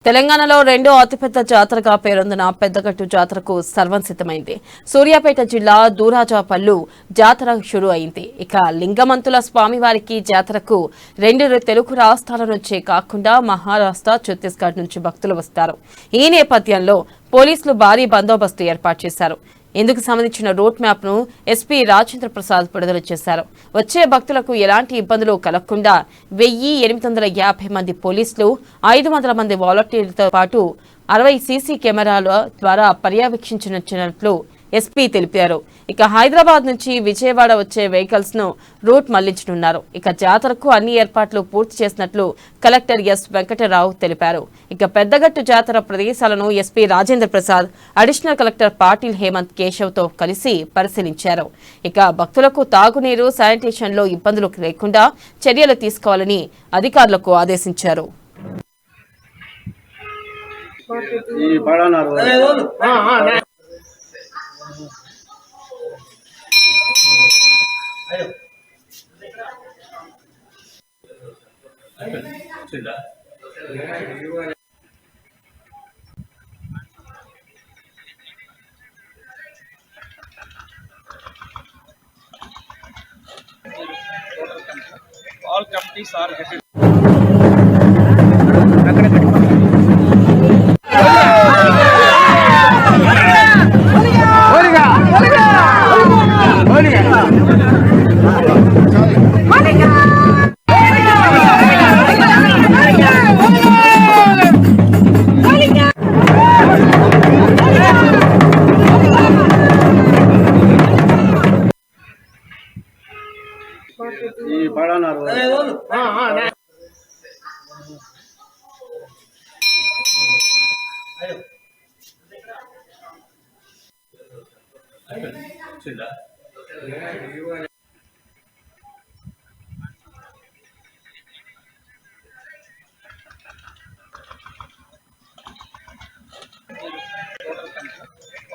తెలంగాణలో రెండో అతిపెద్ద జాతరగా పేరొందిన పెద్దగట్టు జాతరకు సర్వం సిద్ధమైంది. సూర్యాపేట జిల్లా దూరాజాపల్లు జాతర షురు అయింది. ఇక లింగమంతుల స్వామివారికి జాతరకు రెండు తెలుగు రాష్ట్రాల నుంచే కాకుండా మహారాష్ట్ర, ఛత్తీస్గఢ్ నుంచి భక్తులు వస్తారు. ఈ నేపథ్యంలో పోలీసులు భారీ బందోబస్తు ఏర్పాటు చేశారు. ఇందుకు సంబంధించిన రూట్ మ్యాప్ ను ఎస్పీ రాజేంద్ర ప్రసాద్ విడుదల చేశారు. వచ్చే భక్తులకు ఎలాంటి ఇబ్బందులు కలగకుండా 1850 మంది పోలీసులు, 500 మంది వాలంటీర్లతో పాటు 60 సీసీ కెమెరాల ద్వారా పర్యవేక్షించినట్లు ఎస్పీ తెలిపారు. ఇక హైదరాబాద్ నుంచి విజయవాడ వచ్చే వెహికల్స్ ను రూట్ మళ్లించనున్నారు. ఇక జాతరకు అన్ని ఏర్పాట్లు పూర్తి చేసినట్లు కలెక్టర్ ఎస్ వెంకటరావు తెలిపారు. ఇక పెద్దగట్టు జాతర ప్రదేశాలను SP Rajendra Prasad, additional collector Patil Hemant Keshav తో కలిసి పరిశీలించారు. ఇక భక్తులకు తాగునీరు, శానిటేషన్ లో ఇబ్బందులు లేకుండా చర్యలు తీసుకోవాలని అధికారులకు ఆదేశించారు. All committees are headed.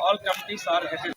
All committees are headed.